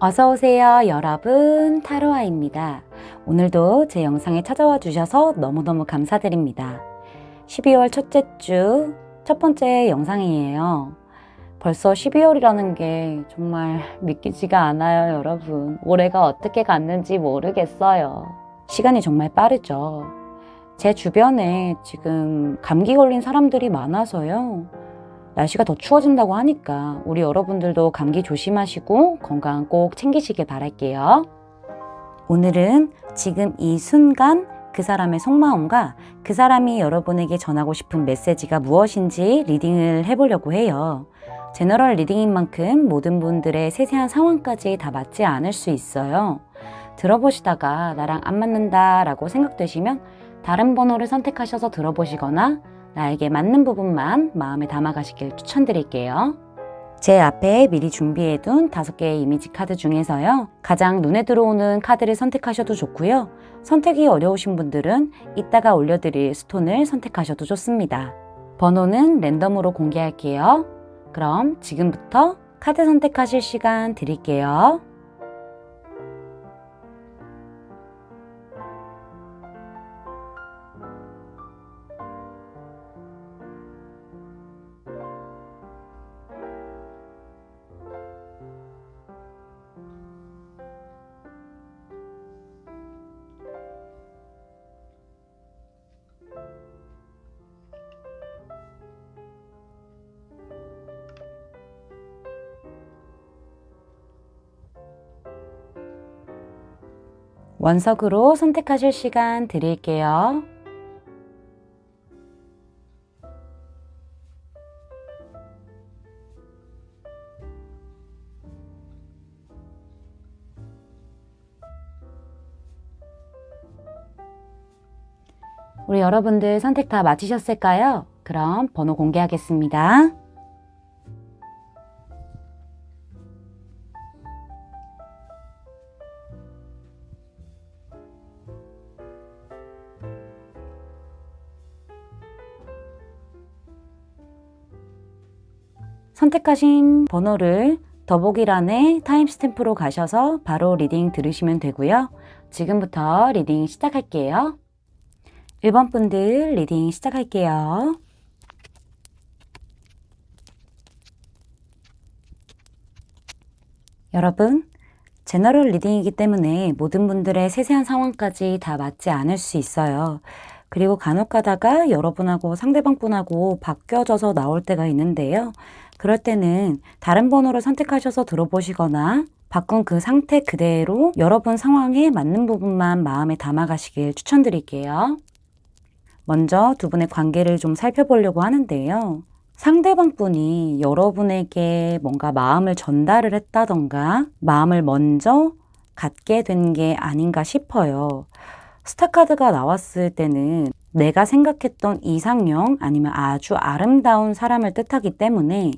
어서오세요 여러분, 타로아입니다. 오늘도 제 영상에 찾아와 주셔서 너무너무 감사드립니다. 12월 첫째 주 첫 번째 영상이에요. 벌써 12월이라는 게 정말 믿기지가 않아요 여러분. 올해가 어떻게 갔는지 모르겠어요. 시간이 정말 빠르죠. 제 주변에 지금 감기 걸린 사람들이 많아서요. 날씨가 더 추워진다고 하니까 우리 여러분들도 감기 조심하시고 건강 꼭 챙기시길 바랄게요. 오늘은 지금 이 순간 그 사람의 속마음과 그 사람이 여러분에게 전하고 싶은 메시지가 무엇인지 리딩을 해보려고 해요. 제너럴 리딩인 만큼 모든 분들의 세세한 상황까지 다 맞지 않을 수 있어요. 들어보시다가 나랑 안 맞는다 라고 생각되시면 다른 번호를 선택하셔서 들어보시거나 나에게 맞는 부분만 마음에 담아가시길 추천드릴게요. 제 앞에 미리 준비해둔 5개의 이미지 카드 중에서요. 가장 눈에 들어오는 카드를 선택하셔도 좋고요. 선택이 어려우신 분들은 이따가 올려드릴 스톤을 선택하셔도 좋습니다. 번호는 랜덤으로 공개할게요. 그럼 지금부터 카드 선택하실 시간 드릴게요. 원석으로 선택하실 시간 드릴게요. 우리 여러분들 선택 다 마치셨을까요? 그럼 번호 공개하겠습니다. 선택하신 번호를 더보기란에 타임스탬프로 가셔서 바로 리딩 들으시면 되고요. 지금부터 리딩 시작할게요. 1번 분들 리딩 시작할게요. 여러분, 제너럴 리딩이기 때문에 모든 분들의 세세한 상황까지 다 맞지 않을 수 있어요. 그리고 간혹 가다가 여러분하고 상대방 분하고 바뀌어져서 나올 때가 있는데요. 그럴 때는 다른 번호를 선택하셔서 들어보시거나 바꾼 그 상태 그대로 여러분 상황에 맞는 부분만 마음에 담아가시길 추천드릴게요. 먼저 두 분의 관계를 좀 살펴보려고 하는데요. 상대방 분이 여러분에게 뭔가 마음을 전달을 했다던가 마음을 먼저 갖게 된 게 아닌가 싶어요. 스타카드가 나왔을 때는 내가 생각했던 이상형 아니면 아주 아름다운 사람을 뜻하기 때문에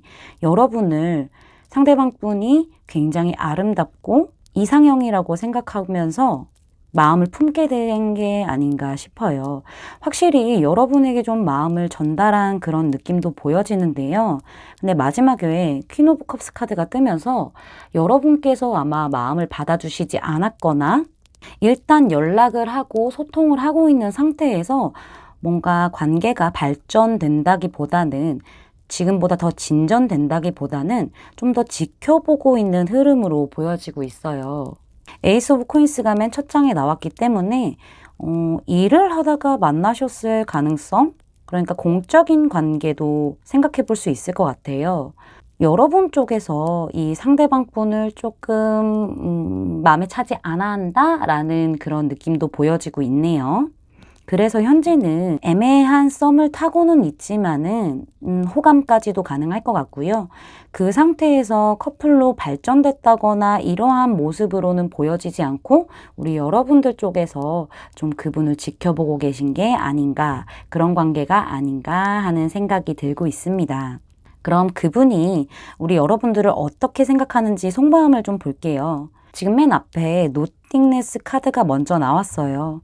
여러분을 상대방 분이 굉장히 아름답고 이상형이라고 생각하면서 마음을 품게 된 게 아닌가 싶어요. 확실히 여러분에게 좀 마음을 전달한 그런 느낌도 보여지는데요. 근데 마지막에 퀸 오브 컵스 카드가 뜨면서 여러분께서 아마 마음을 받아주시지 않았거나 일단 연락을 하고 소통을 하고 있는 상태에서 뭔가 관계가 발전된다기보다는 지금보다 더 진전된다기보다는 좀 더 지켜보고 있는 흐름으로 보여지고 있어요. 에이스 오브 코인스가 맨 첫 장에 나왔기 때문에 일을 하다가 만나셨을 가능성? 그러니까 공적인 관계도 생각해 볼 수 있을 것 같아요. 여러분 쪽에서 이 상대방 분을 조금 마음에 차지 않아 한다라는 그런 느낌도 보여지고 있네요. 그래서 현재는 애매한 썸을 타고는 있지만은 호감까지도 가능할 것 같고요. 그 상태에서 커플로 발전됐다거나 이러한 모습으로는 보여지지 않고 우리 여러분들 쪽에서 좀 그분을 지켜보고 계신 게 아닌가, 그런 관계가 아닌가 하는 생각이 들고 있습니다. 그럼 그분이 우리 여러분들을 어떻게 생각하는지 속마음을 좀 볼게요. 지금 맨 앞에 노팅네스 카드가 먼저 나왔어요.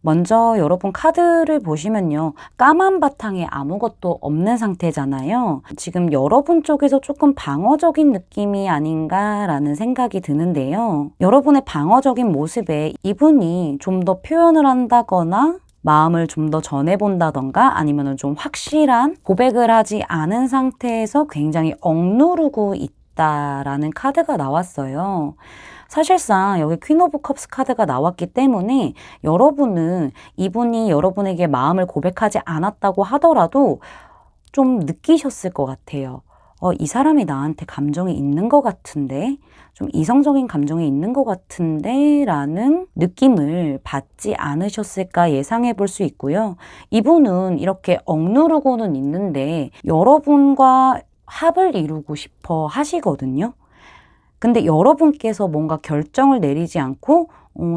먼저 여러분 카드를 보시면요. 까만 바탕에 아무것도 없는 상태잖아요. 지금 여러분 쪽에서 조금 방어적인 느낌이 아닌가라는 생각이 드는데요. 여러분의 방어적인 모습에 이분이 좀 더 표현을 한다거나 마음을 좀 더 전해본다던가 아니면 좀 확실한 고백을 하지 않은 상태에서 굉장히 억누르고 있다라는 카드가 나왔어요. 사실상 여기 퀸 오브 컵스 카드가 나왔기 때문에 여러분은 이분이 여러분에게 마음을 고백하지 않았다고 하더라도 좀 느끼셨을 것 같아요. 이 사람이 나한테 감정이 있는 것 같은데, 좀 이성적인 감정이 있는 것 같은데 라는 느낌을 받지 않으셨을까 예상해 볼 수 있고요. 이분은 이렇게 억누르고는 있는데 여러분과 합을 이루고 싶어 하시거든요. 근데 여러분께서 뭔가 결정을 내리지 않고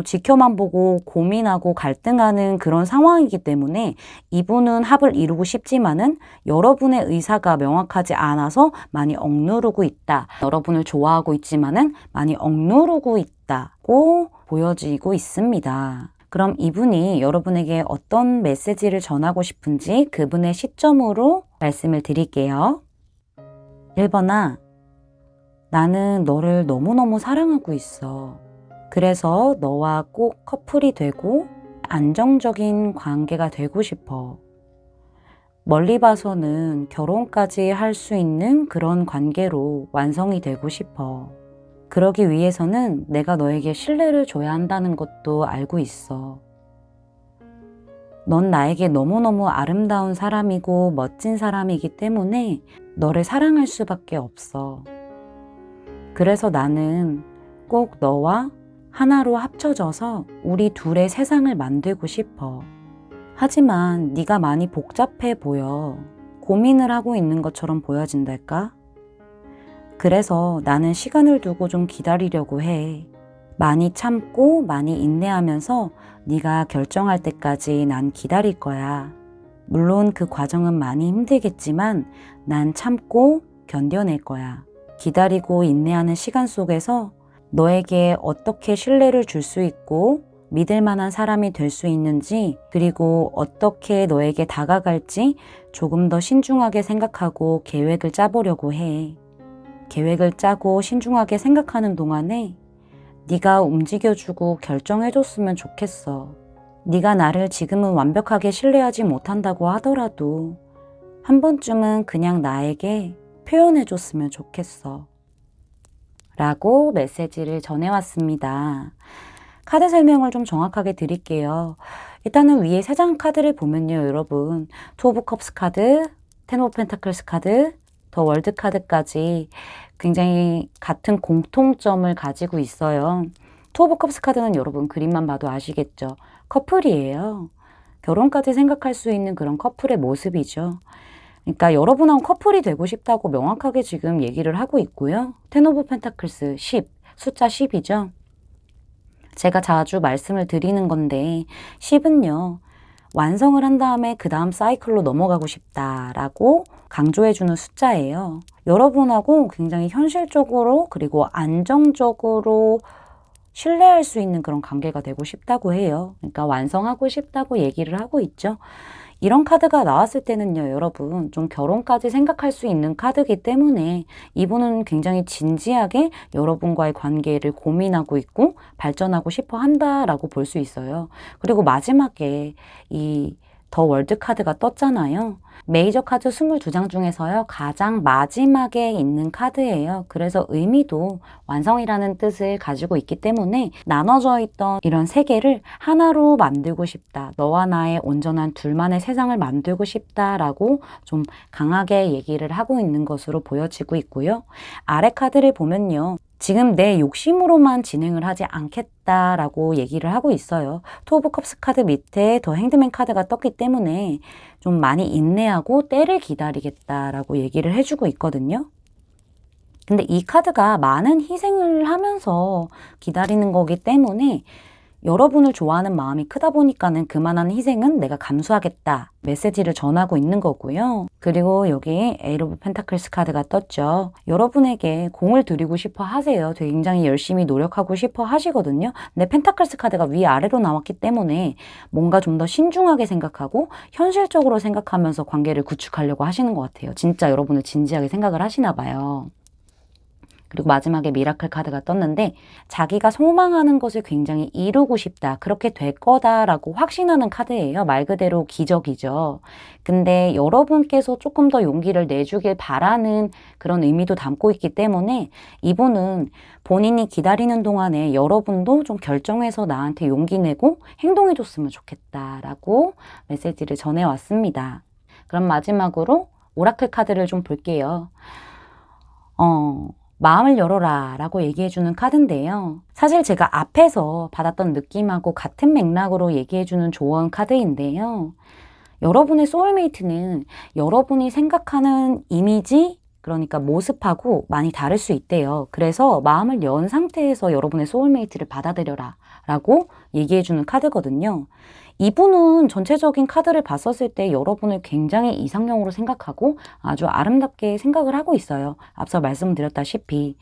지켜만 보고 고민하고 갈등하는 그런 상황이기 때문에 이분은 합을 이루고 싶지만은 여러분의 의사가 명확하지 않아서 많이 억누르고 있다. 여러분을 좋아하고 있지만은 많이 억누르고 있다고 보여지고 있습니다. 그럼 이분이 여러분에게 어떤 메시지를 전하고 싶은지 그분의 시점으로 말씀을 드릴게요. 1번아, 나는 너를 너무너무 사랑하고 있어. 그래서 너와 꼭 커플이 되고 안정적인 관계가 되고 싶어. 멀리 봐서는 결혼까지 할 수 있는 그런 관계로 완성이 되고 싶어. 그러기 위해서는 내가 너에게 신뢰를 줘야 한다는 것도 알고 있어. 넌 나에게 너무너무 아름다운 사람이고 멋진 사람이기 때문에 너를 사랑할 수밖에 없어. 그래서 나는 꼭 너와 하나로 합쳐져서 우리 둘의 세상을 만들고 싶어. 하지만 네가 많이 복잡해 보여. 고민을 하고 있는 것처럼 보여진달까? 그래서 나는 시간을 두고 좀 기다리려고 해. 많이 참고 많이 인내하면서 네가 결정할 때까지 난 기다릴 거야. 물론 그 과정은 많이 힘들겠지만 난 참고 견뎌낼 거야. 기다리고 인내하는 시간 속에서 너에게 어떻게 신뢰를 줄 수 있고 믿을 만한 사람이 될 수 있는지, 그리고 어떻게 너에게 다가갈지 조금 더 신중하게 생각하고 계획을 짜보려고 해. 계획을 짜고 신중하게 생각하는 동안에 네가 움직여주고 결정해줬으면 좋겠어. 네가 나를 지금은 완벽하게 신뢰하지 못한다고 하더라도 한 번쯤은 그냥 나에게 표현해줬으면 좋겠어. 라고 메시지를 전해왔습니다. 카드 설명을 좀 정확하게 드릴게요. 일단은 위에 3장 카드를 보면요, 여러분. 투 오브 컵스 카드, 텐 오브 펜타클스 카드, 더 월드 카드까지 굉장히 같은 공통점을 가지고 있어요. 투 오브 컵스 카드는 여러분 그림만 봐도 아시겠죠? 커플이에요. 결혼까지 생각할 수 있는 그런 커플의 모습이죠. 그러니까 여러분하고 커플이 되고 싶다고 명확하게 지금 얘기를 하고 있고요. 텐 오브 펜타클스 10, 숫자 10이죠. 제가 자주 말씀을 드리는 건데 10은요. 완성을 한 다음에 그 다음 사이클로 넘어가고 싶다라고 강조해주는 숫자예요. 여러분하고 굉장히 현실적으로 그리고 안정적으로 신뢰할 수 있는 그런 관계가 되고 싶다고 해요. 그러니까 완성하고 싶다고 얘기를 하고 있죠. 이런 카드가 나왔을 때는요, 여러분, 좀 결혼까지 생각할 수 있는 카드이기 때문에 이분은 굉장히 진지하게 여러분과의 관계를 고민하고 있고 발전하고 싶어 한다라고 볼 수 있어요. 그리고 마지막에 이 더 월드 카드가 떴잖아요. 메이저 카드 22장 중에서요, 가장 마지막에 있는 카드예요. 그래서 의미도 완성이라는 뜻을 가지고 있기 때문에 나눠져 있던 이런 세계를 하나로 만들고 싶다. 너와 나의 온전한 둘만의 세상을 만들고 싶다라고 좀 강하게 얘기를 하고 있는 것으로 보여지고 있고요. 아래 카드를 보면요. 지금 내 욕심으로만 진행을 하지 않겠다라고 얘기를 하고 있어요. 투 오브 컵스 카드 밑에 더 행드맨 카드가 떴기 때문에 좀 많이 인내하고 때를 기다리겠다라고 얘기를 해주고 있거든요. 근데 이 카드가 많은 희생을 하면서 기다리는 거기 때문에 여러분을 좋아하는 마음이 크다 보니까는 그만한 희생은 내가 감수하겠다 메시지를 전하고 있는 거고요. 그리고 여기 에이트 오브 펜타클스 카드가 떴죠. 여러분에게 공을 들이고 싶어 하세요. 굉장히 열심히 노력하고 싶어 하시거든요. 근데 펜타클스 카드가 위아래로 나왔기 때문에 뭔가 좀 더 신중하게 생각하고 현실적으로 생각하면서 관계를 구축하려고 하시는 것 같아요. 진짜 여러분을 진지하게 생각을 하시나 봐요. 그리고 마지막에 미라클 카드가 떴는데 자기가 소망하는 것을 굉장히 이루고 싶다. 그렇게 될 거다라고 확신하는 카드예요. 말 그대로 기적이죠. 근데 여러분께서 조금 더 용기를 내주길 바라는 그런 의미도 담고 있기 때문에 이분은 본인이 기다리는 동안에 여러분도 좀 결정해서 나한테 용기 내고 행동해줬으면 좋겠다라고 메시지를 전해왔습니다. 그럼 마지막으로 오라클 카드를 좀 볼게요. 마음을 열어라 라고 얘기해주는 카드인데요. 사실 제가 앞에서 받았던 느낌하고 같은 맥락으로 얘기해주는 조언 카드인데요. 여러분의 소울메이트는 여러분이 생각하는 이미지, 그러니까 모습하고 많이 다를 수 있대요. 그래서 마음을 연 상태에서 여러분의 소울메이트를 받아들여라 라고 얘기해주는 카드거든요. 이분은 전체적인 카드를 봤었을 때 여러분을 굉장히 이상형으로 생각하고 아주 아름답게 생각을 하고 있어요. 앞서 말씀드렸다시피.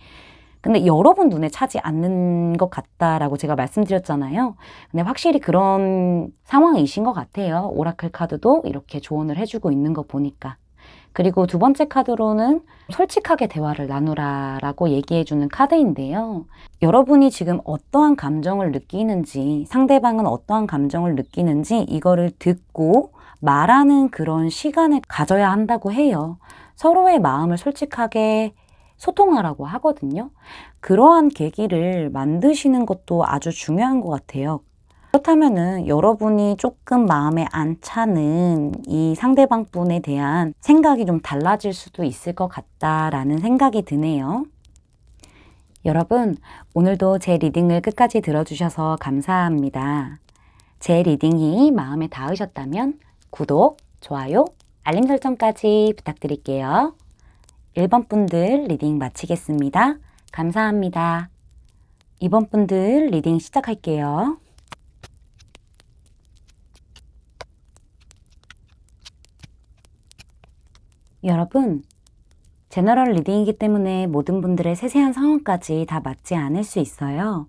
근데 여러분 눈에 차지 않는 것 같다라고 제가 말씀드렸잖아요. 근데 확실히 그런 상황이신 것 같아요. 오라클 카드도 이렇게 조언을 해주고 있는 거 보니까. 그리고 두 번째 카드로는 솔직하게 대화를 나누라 라고 얘기해주는 카드인데요. 여러분이 지금 어떠한 감정을 느끼는지, 상대방은 어떠한 감정을 느끼는지 이거를 듣고 말하는 그런 시간을 가져야 한다고 해요. 서로의 마음을 솔직하게 소통하라고 하거든요. 그러한 계기를 만드시는 것도 아주 중요한 것 같아요. 그렇다면은 여러분이 조금 마음에 안 차는 이 상대방 분에 대한 생각이 좀 달라질 수도 있을 것 같다라는 생각이 드네요. 여러분, 오늘도 제 리딩을 끝까지 들어주셔서 감사합니다. 제 리딩이 마음에 닿으셨다면 구독, 좋아요, 알림 설정까지 부탁드릴게요. 1번 분들 리딩 마치겠습니다. 감사합니다. 2번 분들 리딩 시작할게요. 여러분, 제너럴 리딩이기 때문에 모든 분들의 세세한 상황까지 다 맞지 않을 수 있어요.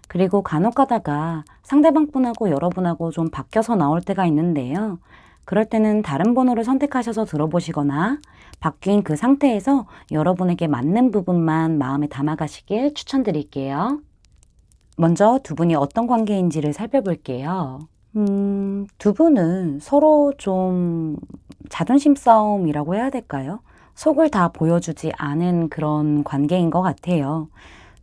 그리고 간혹 가다가 상대방 분하고 여러분하고 좀 바뀌어서 나올 때가 있는데요. 그럴 때는 다른 번호를 선택하셔서 들어보시거나 바뀐 그 상태에서 여러분에게 맞는 부분만 마음에 담아가시길 추천드릴게요. 먼저 두 분이 어떤 관계인지를 살펴볼게요. 두 분은 서로 좀 자존심 싸움이라고 해야 될까요? 속을 다 보여주지 않은 그런 관계인 것 같아요.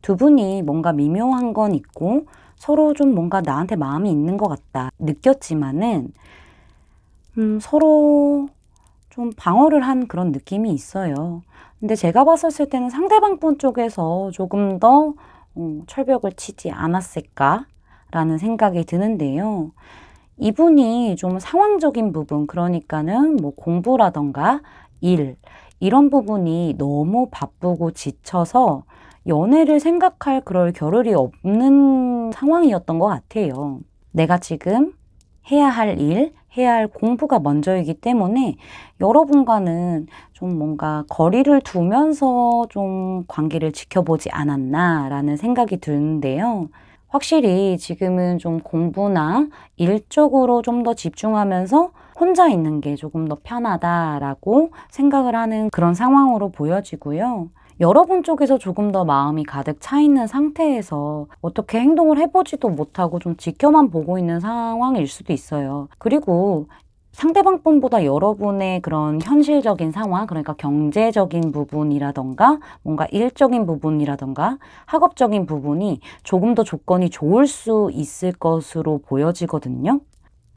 두 분이 뭔가 미묘한 건 있고 서로 좀 뭔가 나한테 마음이 있는 것 같다 느꼈지만은 서로 좀 방어를 한 그런 느낌이 있어요. 근데 제가 봤었을 때는 상대방 분 쪽에서 조금 더 철벽을 치지 않았을까라는 생각이 드는데요. 이분이 좀 상황적인 부분, 그러니까는 뭐 공부라던가 일, 이런 부분이 너무 바쁘고 지쳐서 연애를 생각할 그럴 겨를이 없는 상황이었던 것 같아요. 내가 지금 해야 할 일, 해야 할 공부가 먼저이기 때문에 여러분과는 좀 뭔가 거리를 두면서 좀 관계를 지켜보지 않았나라는 생각이 드는데요. 확실히 지금은 좀 공부나 일 쪽으로 좀 더 집중하면서 혼자 있는 게 조금 더 편하다라고 생각을 하는 그런 상황으로 보여지고요. 여러분 쪽에서 조금 더 마음이 가득 차 있는 상태에서 어떻게 행동을 해보지도 못하고 좀 지켜만 보고 있는 상황일 수도 있어요. 그리고 상대방 분보다 여러분의 그런 현실적인 상황, 그러니까 경제적인 부분이라던가 뭔가 일적인 부분이라던가 학업적인 부분이 조금 더 조건이 좋을 수 있을 것으로 보여지거든요.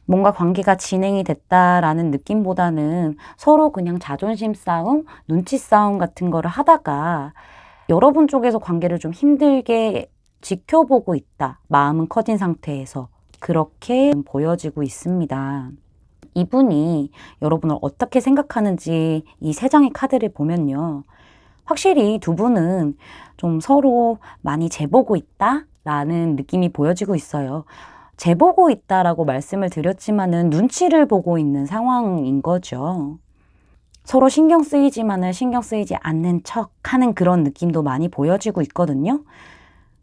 뭔가 관계가 진행이 됐다라는 느낌보다는 서로 그냥 자존심 싸움, 눈치 싸움 같은 거를 하다가 여러분 쪽에서 관계를 좀 힘들게 지켜보고 있다. 마음은 커진 상태에서 그렇게 보여지고 있습니다. 이분이 여러분을 어떻게 생각하는지 이 세 장의 카드를 보면요. 확실히 두 분은 좀 서로 많이 재보고 있다라는 느낌이 보여지고 있어요. 재보고 있다라고 말씀을 드렸지만은 눈치를 보고 있는 상황인 거죠. 서로 신경 쓰이지만은 신경 쓰이지 않는 척 하는 그런 느낌도 많이 보여지고 있거든요.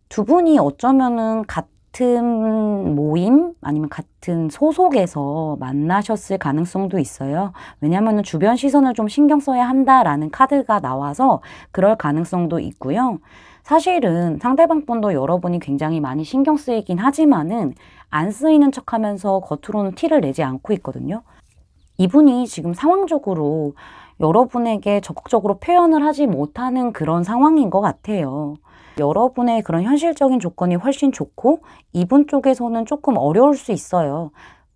두 분이 어쩌면은 같은 모임 아니면 같은 소속에서 만나셨을 가능성도 있어요. 왜냐하면 주변 시선을 좀 신경 써야 한다라는 카드가 나와서 그럴 가능성도 있고요. 사실은 상대방 분도 여러분이 굉장히 많이 신경 쓰이긴 하지만은 안 쓰이는 척 하면서 겉으로는 티를 내지 않고 있거든요. 이분이 지금 상황적으로 여러분에게 적극적으로 표현을 하지 못하는 그런 상황인 것 같아요. 여러분의 그런 현실적인 조건이 훨씬 좋고 이분 쪽에서는 조금 어려울 수 있어요.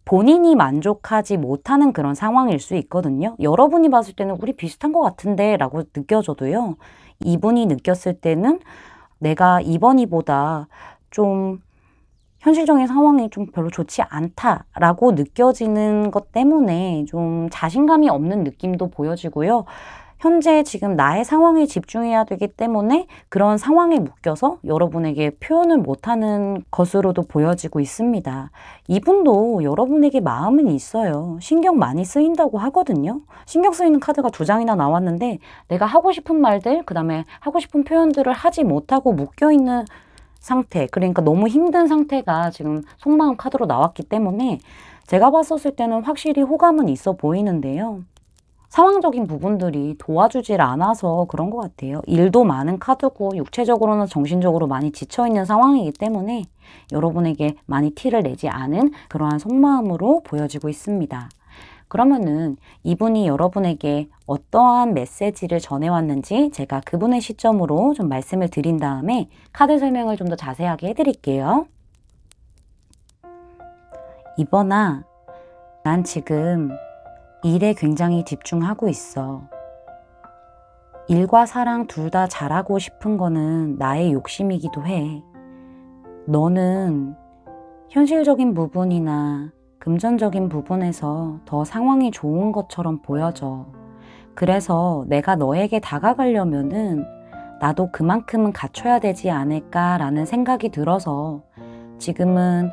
본인이 만족하지 못하는 그런 상황일 수 있거든요. 여러분이 봤을 때는 우리 비슷한 것 같은데 라고 느껴져도요. 이분이 느꼈을 때는 내가 이번이보다 좀 현실적인 상황이 좀 별로 좋지 않다라고 느껴지는 것 때문에 좀 자신감이 없는 느낌도 보여지고요. 현재 지금 나의 상황에 집중해야 되기 때문에 그런 상황에 묶여서 여러분에게 표현을 못하는 것으로도 보여지고 있습니다. 이분도 여러분에게 마음은 있어요. 신경 많이 쓰인다고 하거든요. 신경 쓰이는 카드가 2장이나 나왔는데 내가 하고 싶은 말들, 그 다음에 하고 싶은 표현들을 하지 못하고 묶여있는 상태, 그러니까 너무 힘든 상태가 지금 속마음 카드로 나왔기 때문에 제가 봤었을 때는 확실히 호감은 있어 보이는데요. 상황적인 부분들이 도와주질 않아서 그런 것 같아요. 일도 많은 카드고 육체적으로나 정신적으로 많이 지쳐있는 상황이기 때문에 여러분에게 많이 티를 내지 않은 그러한 속마음으로 보여지고 있습니다. 그러면은 이분이 여러분에게 어떠한 메시지를 전해왔는지 제가 그분의 시점으로 좀 말씀을 드린 다음에 카드 설명을 좀 더 자세하게 해드릴게요. 이번아, 난 지금 일에 굉장히 집중하고 있어. 일과 사랑 둘 다 잘하고 싶은 거는 나의 욕심이기도 해. 너는 현실적인 부분이나 금전적인 부분에서 더 상황이 좋은 것처럼 보여져. 그래서 내가 너에게 다가가려면은 나도 그만큼은 갖춰야 되지 않을까라는 생각이 들어서 지금은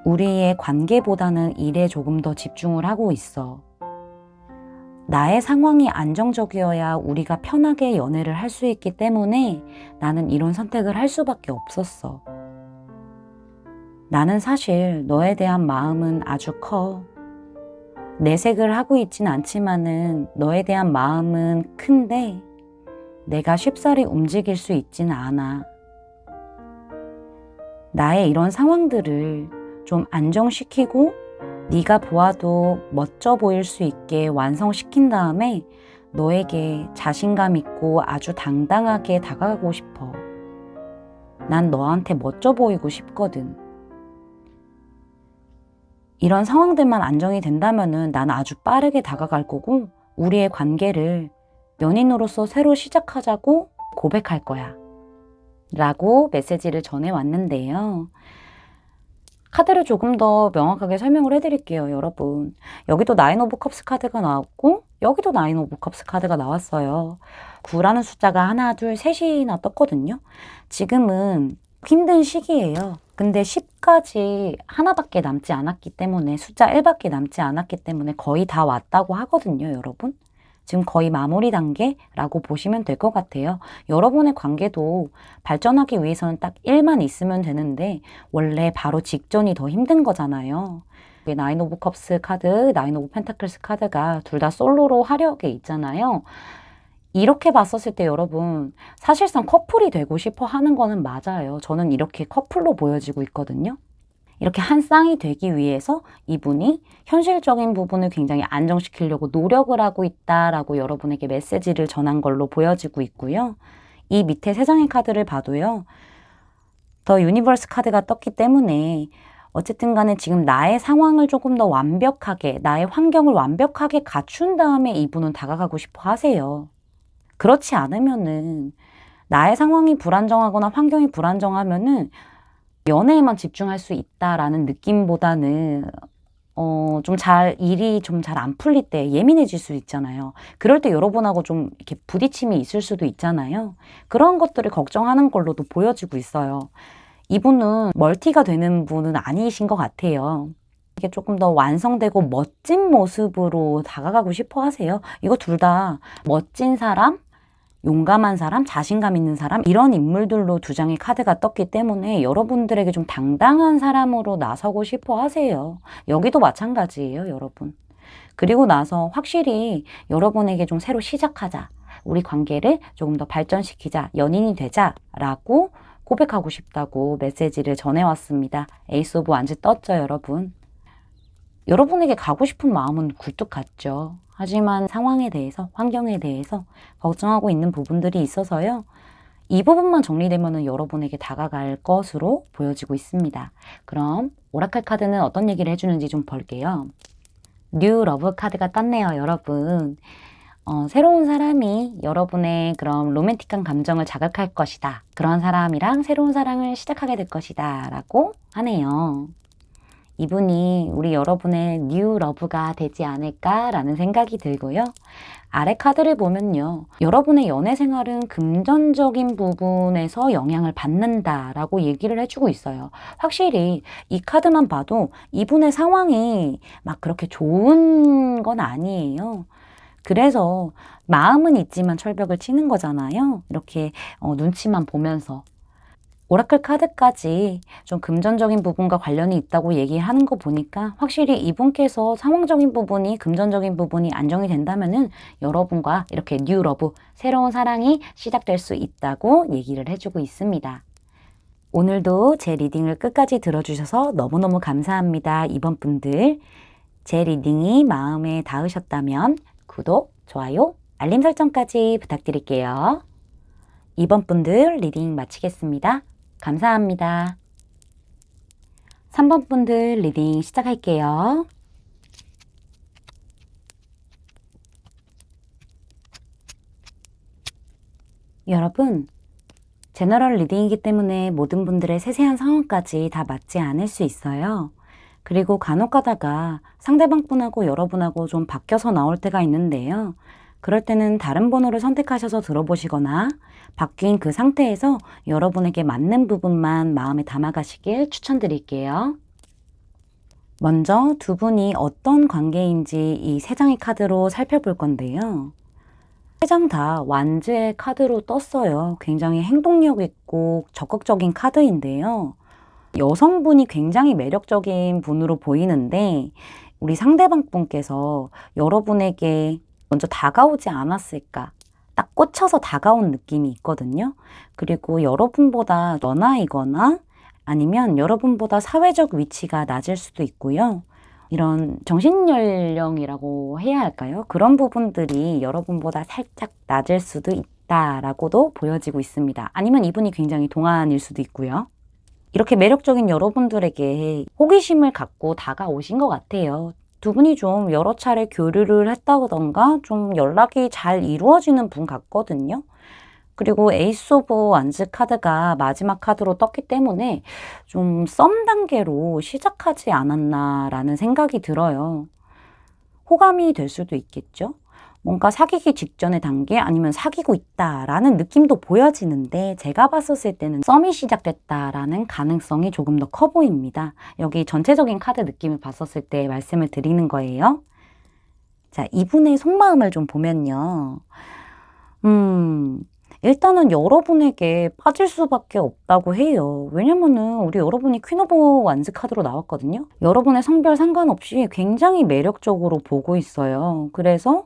우리의 관계보다는 일에 조금 더 집중을 하고 있어. 나의 상황이 안정적이어야 우리가 편하게 연애를 할 수 있기 때문에 나는 이런 선택을 할 수밖에 없었어. 나는 사실 너에 대한 마음은 아주 커. 내색을 하고 있진 않지만은 너에 대한 마음은 큰데 내가 쉽사리 움직일 수 있진 않아. 나의 이런 상황들을 좀 안정시키고 네가 보아도 멋져 보일 수 있게 완성시킨 다음에 너에게 자신감 있고 아주 당당하게 다가가고 싶어. 난 너한테 멋져 보이고 싶거든. 이런 상황들만 안정이 된다면은 난 아주 빠르게 다가갈 거고 우리의 관계를 연인으로서 새로 시작하자고 고백할 거야. 라고 메시지를 전해왔는데요. 카드를 조금 더 명확하게 설명을 해드릴게요, 여러분. 여기도 나인 오브 컵스 카드가 나왔고 여기도 나인 오브 컵스 카드가 나왔어요. 9라는 숫자가 하나, 둘, 셋이나 떴거든요. 지금은 힘든 시기예요. 근데 10까지 하나밖에 남지 않았기 때문에 숫자 1밖에 남지 않았기 때문에 거의 다 왔다고 하거든요, 여러분. 지금 거의 마무리 단계라고 보시면 될 것 같아요. 여러분의 관계도 발전하기 위해서는 딱 1만 있으면 되는데 원래 바로 직전이 더 힘든 거잖아요. 나인 오브 컵스 카드, 나인 오브 펜타클스 카드가 둘 다 솔로로 화려하게 있잖아요. 이렇게 봤었을 때 여러분 사실상 커플이 되고 싶어 하는 거는 맞아요. 저는 이렇게 커플로 보여지고 있거든요. 이렇게 한 쌍이 되기 위해서 이분이 현실적인 부분을 굉장히 안정시키려고 노력을 하고 있다라고 여러분에게 메시지를 전한 걸로 보여지고 있고요. 이 밑에 3장의 카드를 봐도요. 더 유니버스 카드가 떴기 때문에 어쨌든 간에 지금 나의 상황을 조금 더 완벽하게, 나의 환경을 완벽하게 갖춘 다음에 이분은 다가가고 싶어 하세요. 그렇지 않으면은 나의 상황이 불안정하거나 환경이 불안정하면은 연애에만 집중할 수 있다라는 느낌보다는 일이 좀 잘 안 풀릴 때 예민해질 수 있잖아요. 그럴 때 여러분하고 좀 이렇게 부딪힘이 있을 수도 있잖아요. 그런 것들을 걱정하는 걸로도 보여지고 있어요. 이분은 멀티가 되는 분은 아니신 것 같아요. 이게 조금 더 완성되고 멋진 모습으로 다가가고 싶어 하세요. 이거 둘 다 멋진 사람, 용감한 사람, 자신감 있는 사람 이런 인물들로 두 장의 카드가 떴기 때문에 여러분들에게 좀 당당한 사람으로 나서고 싶어 하세요. 여기도 마찬가지예요, 여러분. 그리고 나서 확실히 여러분에게 좀 새로 시작하자. 우리 관계를 조금 더 발전시키자. 연인이 되자. 라고 고백하고 싶다고 메시지를 전해왔습니다. 에이스 오브 완즈 떴죠, 여러분. 여러분에게 가고 싶은 마음은 굴뚝 같죠. 하지만 상황에 대해서, 환경에 대해서 걱정하고 있는 부분들이 있어서요. 이 부분만 정리되면 여러분에게 다가갈 것으로 보여지고 있습니다. 그럼 오라클 카드는 어떤 얘기를 해주는지 좀 볼게요. 뉴 러브 카드가 떴네요, 여러분. 새로운 사람이 여러분의 그런 로맨틱한 감정을 자극할 것이다. 그런 사람이랑 새로운 사랑을 시작하게 될 것이다. 라고 하네요. 이분이 우리 여러분의 뉴 러브가 되지 않을까라는 생각이 들고요. 아래 카드를 보면요. 여러분의 연애 생활은 금전적인 부분에서 영향을 받는다라고 얘기를 해주고 있어요. 확실히 이 카드만 봐도 이분의 상황이 막 그렇게 좋은 건 아니에요. 그래서 마음은 있지만 철벽을 치는 거잖아요. 이렇게 눈치만 보면서. 오라클 카드까지 좀 금전적인 부분과 관련이 있다고 얘기하는 거 보니까 확실히 이분께서 상황적인 부분이 금전적인 부분이 안정이 된다면은 여러분과 이렇게 뉴 러브, 새로운 사랑이 시작될 수 있다고 얘기를 해주고 있습니다. 오늘도 제 리딩을 끝까지 들어주셔서 너무너무 감사합니다. 이번 분들 제 리딩이 마음에 닿으셨다면 구독, 좋아요, 알림 설정까지 부탁드릴게요. 이번 분들 리딩 마치겠습니다. 감사합니다. 3번 분들 리딩 시작할게요. 여러분, 제너럴 리딩이기 때문에 모든 분들의 세세한 상황까지 다 맞지 않을 수 있어요. 그리고 간혹 가다가 상대방 분하고 여러분하고 좀 바뀌어서 나올 때가 있는데요. 그럴 때는 다른 번호를 선택하셔서 들어보시거나 바뀐 그 상태에서 여러분에게 맞는 부분만 마음에 담아가시길 추천드릴게요. 먼저 두 분이 어떤 관계인지 이 세 장의 카드로 살펴볼 건데요. 세 장 다 완즈의 카드로 떴어요. 굉장히 행동력 있고 적극적인 카드인데요. 여성분이 굉장히 매력적인 분으로 보이는데 우리 상대방 분께서 여러분에게 먼저 다가오지 않았을까? 딱 꽂혀서 다가온 느낌이 있거든요. 그리고 여러분보다 연하이거나 아니면 여러분보다 사회적 위치가 낮을 수도 있고요. 이런 정신연령이라고 해야 할까요? 그런 부분들이 여러분보다 살짝 낮을 수도 있다라고도 보여지고 있습니다. 아니면 이분이 굉장히 동안일 수도 있고요. 이렇게 매력적인 여러분들에게 호기심을 갖고 다가오신 것 같아요. 두 분이 좀 여러 차례 교류를 했다던가 좀 연락이 잘 이루어지는 분 같거든요. 그리고 에이스 오브 완즈 카드가 마지막 카드로 떴기 때문에 좀 썸 단계로 시작하지 않았나라는 생각이 들어요. 호감이 될 수도 있겠죠. 뭔가 사귀기 직전의 단계 아니면 사귀고 있다라는 느낌도 보여지는데 제가 봤었을 때는 썸이 시작됐다라는 가능성이 조금 더 커 보입니다. 여기 전체적인 카드 느낌을 봤었을 때 말씀을 드리는 거예요. 자, 이분의 속마음을 좀 보면요. 일단은 여러분에게 빠질 수밖에 없다고 해요. 왜냐면은 우리 여러분이 퀸 오브 완즈 카드로 나왔거든요. 여러분의 성별 상관없이 굉장히 매력적으로 보고 있어요. 그래서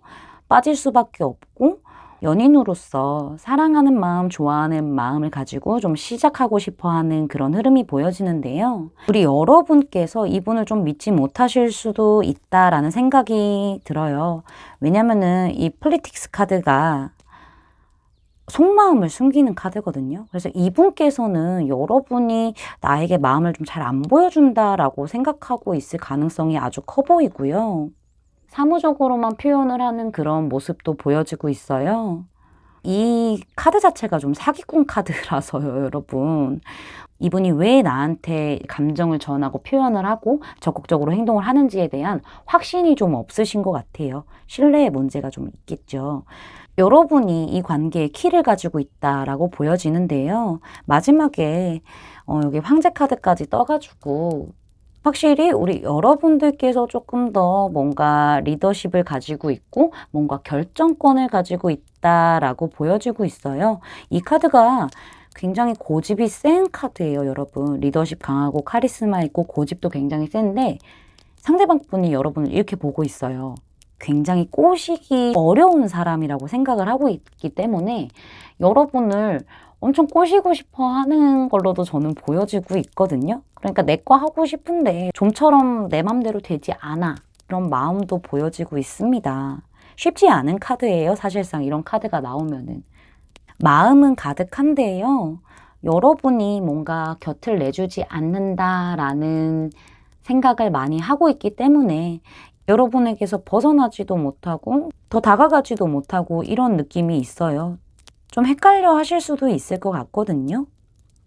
빠질 수밖에 없고 연인으로서 사랑하는 마음, 좋아하는 마음을 가지고 좀 시작하고 싶어하는 그런 흐름이 보여지는데요. 우리 여러분께서 이분을 좀 믿지 못하실 수도 있다라는 생각이 들어요. 왜냐면은 이 플리틱스 카드가 속마음을 숨기는 카드거든요. 그래서 이분께서는 여러분이 나에게 마음을 좀 잘 안 보여준다라고 생각하고 있을 가능성이 아주 커 보이고요. 사무적으로만 표현을 하는 그런 모습도 보여지고 있어요. 이 카드 자체가 좀 사기꾼 카드라서요, 여러분. 이분이 왜 나한테 감정을 전하고 표현을 하고 적극적으로 행동을 하는지에 대한 확신이 좀 없으신 것 같아요. 신뢰의 문제가 좀 있겠죠. 여러분이 이 관계에 키를 가지고 있다라고 보여지는데요. 마지막에 여기 황제 카드까지 떠가지고 확실히 우리 여러분들께서 조금 더 뭔가 리더십을 가지고 있고 뭔가 결정권을 가지고 있다라고 보여지고 있어요. 이 카드가 굉장히 고집이 센 카드예요, 여러분. 리더십 강하고 카리스마 있고 고집도 굉장히 센데 상대방 분이 여러분을 이렇게 보고 있어요. 굉장히 꼬시기 어려운 사람이라고 생각을 하고 있기 때문에 여러분을 엄청 꼬시고 싶어 하는 걸로도 저는 보여지고 있거든요. 그러니까 내 거 하고 싶은데 좀처럼 내 맘대로 되지 않아. 그런 마음도 보여지고 있습니다. 쉽지 않은 카드예요. 사실상 이런 카드가 나오면은. 마음은 가득한데요. 여러분이 뭔가 곁을 내주지 않는다라는 생각을 많이 하고 있기 때문에 여러분에게서 벗어나지도 못하고 더 다가가지도 못하고 이런 느낌이 있어요. 좀 헷갈려 하실 수도 있을 것 같거든요.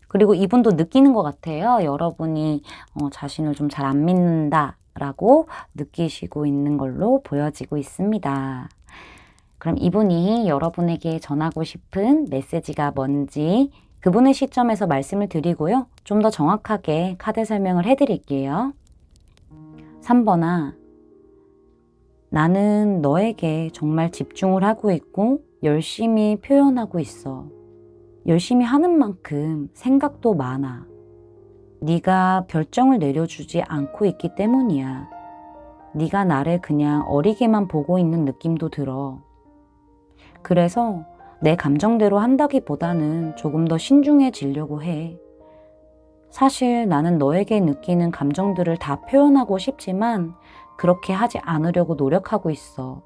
그리고 이분도 느끼는 것 같아요. 여러분이 자신을 좀 잘 안 믿는다라고 느끼시고 있는 걸로 보여지고 있습니다. 그럼 이분이 여러분에게 전하고 싶은 메시지가 뭔지 그분의 시점에서 말씀을 드리고요. 좀 더 정확하게 카드 설명을 해드릴게요. 3번아, 나는 너에게 정말 집중을 하고 있고 열심히 표현하고 있어. 열심히 하는 만큼 생각도 많아. 네가 결정을 내려주지 않고 있기 때문이야. 네가 나를 그냥 어리게만 보고 있는 느낌도 들어. 그래서 내 감정대로 한다기보다는 조금 더 신중해지려고 해. 사실 나는 너에게 느끼는 감정들을 다 표현하고 싶지만 그렇게 하지 않으려고 노력하고 있어.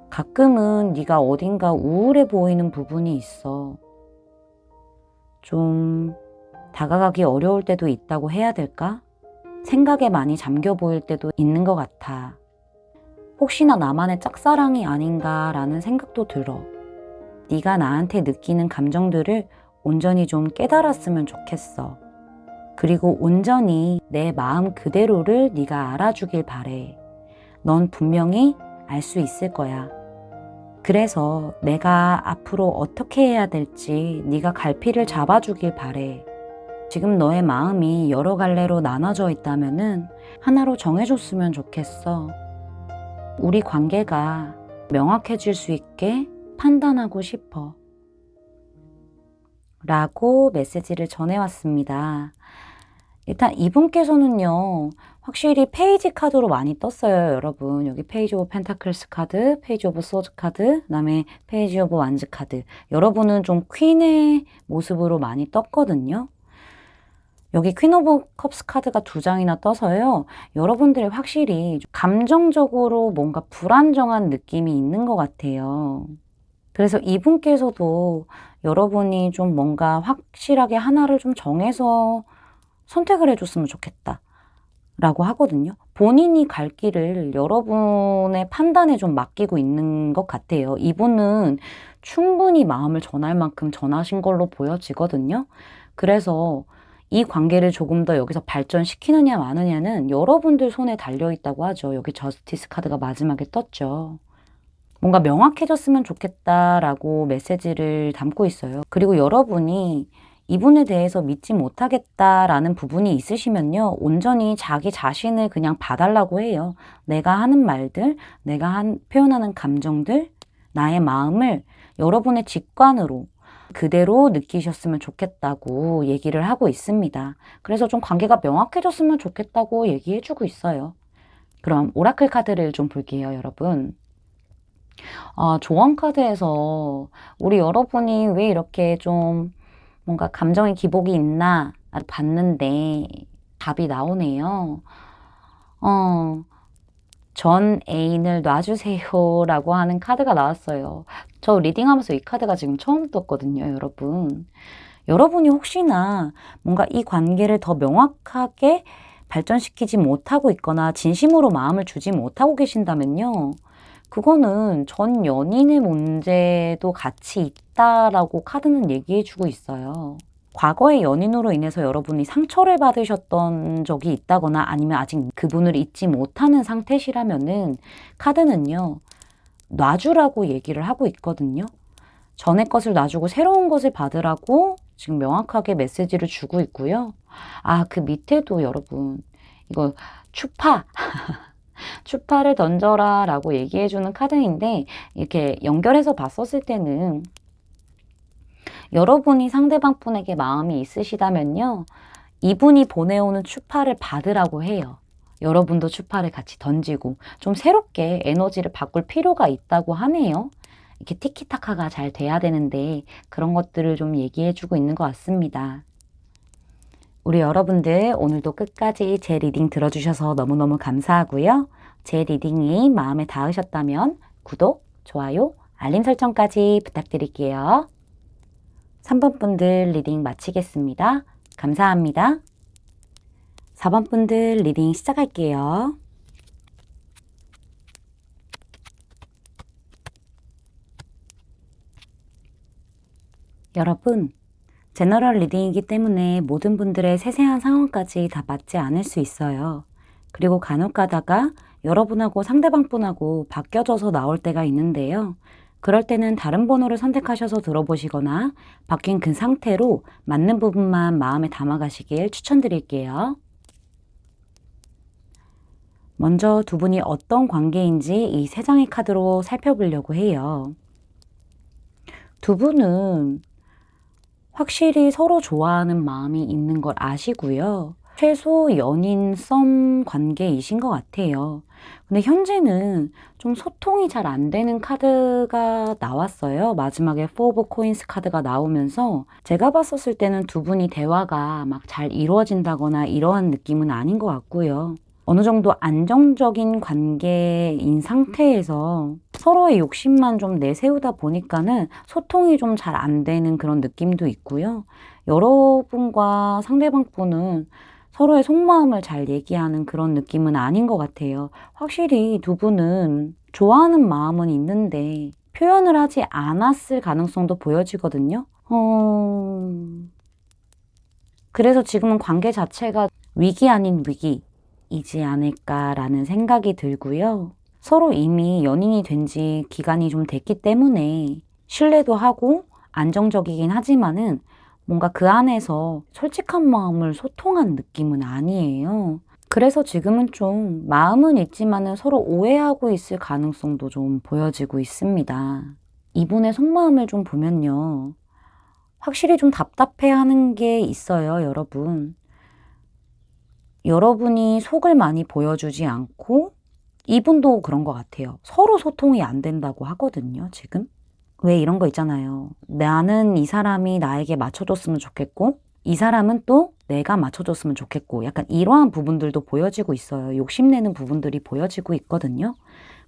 가끔은 네가 어딘가 우울해 보이는 부분이 있어. 좀 다가가기 어려울 때도 있다고 해야 될까? 생각에 많이 잠겨 보일 때도 있는 것 같아. 혹시나 나만의 짝사랑이 아닌가라는 생각도 들어. 네가 나한테 느끼는 감정들을 온전히 좀 깨달았으면 좋겠어. 그리고 온전히 내 마음 그대로를 네가 알아주길 바래. 넌 분명히 알 수 있을 거야. 그래서 내가 앞으로 어떻게 해야 될지 네가 갈피를 잡아주길 바래. 지금 너의 마음이 여러 갈래로 나눠져 있다면은 하나로 정해줬으면 좋겠어. 우리 관계가 명확해질 수 있게 판단하고 싶어. 라고 메시지를 전해왔습니다. 일단 이분께서는요, 확실히 페이지 카드로 많이 떴어요, 여러분. 여기 페이지 오브 펜타클스 카드, 페이지 오브 소드 카드, 그다음에 페이지 오브 완즈 카드. 여러분은 좀 퀸의 모습으로 많이 떴거든요. 여기 퀸 오브 컵스 카드가 2장이나 떠서요. 여러분들이 확실히 감정적으로 뭔가 불안정한 느낌이 있는 것 같아요. 그래서 이분께서도 여러분이 좀 뭔가 확실하게 하나를 좀 정해서 선택을 해줬으면 좋겠다 라고 하거든요. 본인이 갈 길을 여러분의 판단에 좀 맡기고 있는 것 같아요. 이분은 충분히 마음을 전할 만큼 전하신 걸로 보여지거든요. 그래서 이 관계를 조금 더 여기서 발전시키느냐 마느냐는 여러분들 손에 달려있다고 하죠. 여기 저스티스 카드가 마지막에 떴죠. 뭔가 명확해졌으면 좋겠다라고 메시지를 담고 있어요. 그리고 여러분이 이분에 대해서 믿지 못하겠다라는 부분이 있으시면요. 온전히 자기 자신을 그냥 봐달라고 해요. 내가 하는 말들, 내가 표현하는 감정들, 나의 마음을 여러분의 직관으로 그대로 느끼셨으면 좋겠다고 얘기를 하고 있습니다. 그래서 좀 관계가 명확해졌으면 좋겠다고 얘기해주고 있어요. 그럼 오라클 카드를 좀 볼게요, 여러분. 조언 카드에서 우리 여러분이 왜 이렇게 좀 뭔가 감정의 기복이 있나 봤는데 답이 나오네요. 전 애인을 놔주세요 라고 하는 카드가 나왔어요. 저 리딩하면서 이 카드가 지금 처음 떴거든요, 여러분. 여러분이 혹시나 뭔가 이 관계를 더 명확하게 발전시키지 못하고 있거나 진심으로 마음을 주지 못하고 계신다면요. 그거는 전 연인의 문제도 같이 있다라고 카드는 얘기해주고 있어요. 과거의 연인으로 인해서 여러분이 상처를 받으셨던 적이 있다거나 아니면 아직 그분을 잊지 못하는 상태시라면은 카드는요, 놔주라고 얘기를 하고 있거든요. 전의 것을 놔주고 새로운 것을 받으라고 지금 명확하게 메시지를 주고 있고요. 아, 그 밑에도 여러분, 이거 추파, 추파를 던져라 라고 얘기해주는 카드인데, 이렇게 연결해서 봤었을 때는 여러분이 상대방 분에게 마음이 있으시다면요, 이분이 보내오는 추파를 받으라고 해요. 여러분도 추파를 같이 던지고 좀 새롭게 에너지를 바꿀 필요가 있다고 하네요. 이렇게 티키타카가 잘 돼야 되는데 그런 것들을 좀 얘기해주고 있는 것 같습니다. 우리 여러분들 오늘도 끝까지 제 리딩 들어주셔서 너무너무 감사하고요. 제 리딩이 마음에 닿으셨다면 구독, 좋아요, 알림 설정까지 부탁드릴게요. 3번 분들 리딩 마치겠습니다. 감사합니다. 4번 분들 리딩 시작할게요. 여러분, 제너럴 리딩이기 때문에 모든 분들의 세세한 상황까지 다 맞지 않을 수 있어요. 그리고 간혹 가다가 여러분하고 상대방 분하고 바뀌어져서 나올 때가 있는데요. 그럴 때는 다른 번호를 선택하셔서 들어보시거나 바뀐 그 상태로 맞는 부분만 마음에 담아가시길 추천드릴게요. 먼저 두 분이 어떤 관계인지 이 세 장의 카드로 살펴보려고 해요. 두 분은 확실히 서로 좋아하는 마음이 있는 걸 아시고요. 최소 연인 썸 관계이신 것 같아요. 근데 현재는 좀 소통이 잘 안 되는 카드가 나왔어요. 마지막에 포 오브 코인스 카드가 나오면서 제가 봤었을 때는 두 분이 대화가 막 잘 이루어진다거나 이러한 느낌은 아닌 것 같고요. 어느 정도 안정적인 관계인 상태에서 서로의 욕심만 좀 내세우다 보니까는 소통이 좀 잘 안 되는 그런 느낌도 있고요. 여러분과 상대방 분은 서로의 속마음을 잘 얘기하는 그런 느낌은 아닌 것 같아요. 확실히 두 분은 좋아하는 마음은 있는데 표현을 하지 않았을 가능성도 보여지거든요. 그래서 지금은 관계 자체가 위기 아닌 위기이지 않을까라는 생각이 들고요. 서로 이미 연인이 된 지 기간이 좀 됐기 때문에 신뢰도 하고 안정적이긴 하지만은 뭔가 그 안에서 솔직한 마음을 소통한 느낌은 아니에요. 그래서 지금은 좀 마음은 있지만은 서로 오해하고 있을 가능성도 좀 보여지고 있습니다. 이분의 속마음을 좀 보면요. 확실히 좀 답답해하는 게 있어요, 여러분. 여러분이 속을 많이 보여주지 않고 이분도 그런 것 같아요. 서로 소통이 안 된다고 하거든요, 지금. 왜 이런 거 있잖아요. 나는 이 사람이 나에게 맞춰줬으면 좋겠고 이 사람은 또 내가 맞춰줬으면 좋겠고 약간 이러한 부분들도 보여지고 있어요. 욕심내는 부분들이 보여지고 있거든요.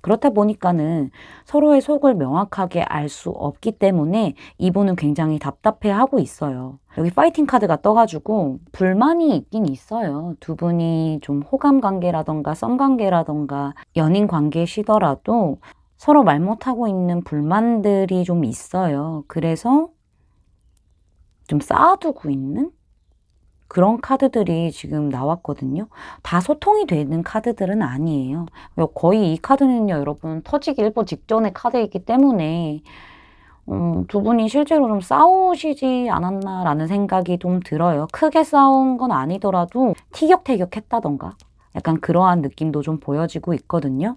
그렇다 보니까는 서로의 속을 명확하게 알 수 없기 때문에 이분은 굉장히 답답해하고 있어요. 여기 파이팅 카드가 떠가지고 불만이 있긴 있어요. 두 분이 좀 호감 관계라던가 썸 관계라던가 연인 관계시더라도 서로 말 못하고 있는 불만들이 좀 있어요. 그래서 좀 쌓아두고 있는 그런 카드들이 지금 나왔거든요. 다 소통이 되는 카드들은 아니에요. 거의 이 카드는요, 여러분, 터지기 일보 직전의 카드이기 때문에 두 분이 실제로 좀 싸우시지 않았나라는 생각이 좀 들어요. 크게 싸운 건 아니더라도 티격태격 했다던가 약간 그러한 느낌도 좀 보여지고 있거든요.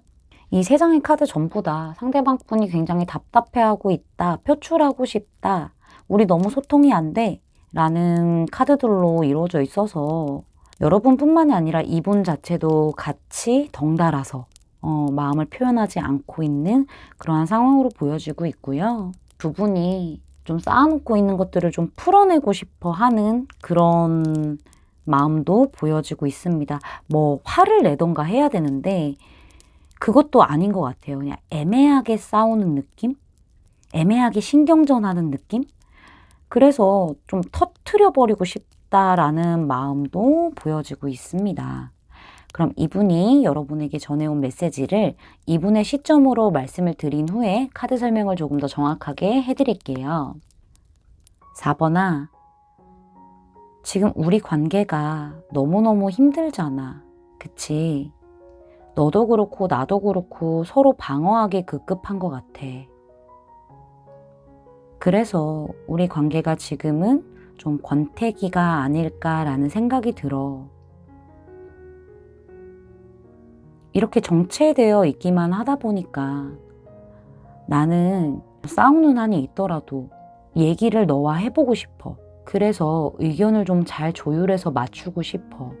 이 세 장의 카드 전부 다 상대방 분이 굉장히 답답해하고 있다, 표출하고 싶다, 우리 너무 소통이 안 돼 라는 카드들로 이루어져 있어서 여러분뿐만이 아니라 이분 자체도 같이 덩달아서 마음을 표현하지 않고 있는 그러한 상황으로 보여지고 있고요. 두 분이 좀 쌓아놓고 있는 것들을 좀 풀어내고 싶어 하는 그런 마음도 보여지고 있습니다. 뭐 화를 내던가 해야 되는데 그것도 아닌 것 같아요. 그냥 애매하게 싸우는 느낌? 애매하게 신경전하는 느낌? 그래서 좀 터트려버리고 싶다라는 마음도 보여지고 있습니다. 그럼 이분이 여러분에게 전해온 메시지를 이분의 시점으로 말씀을 드린 후에 카드 설명을 조금 더 정확하게 해드릴게요. 4번아, 지금 우리 관계가 너무너무 힘들잖아. 그치? 너도 그렇고 나도 그렇고 서로 방어하기 급급한 것 같아. 그래서 우리 관계가 지금은 좀 권태기가 아닐까라는 생각이 들어. 이렇게 정체되어 있기만 하다 보니까 나는 싸우는 한이 있더라도 얘기를 너와 해보고 싶어. 그래서 의견을 좀 잘 조율해서 맞추고 싶어.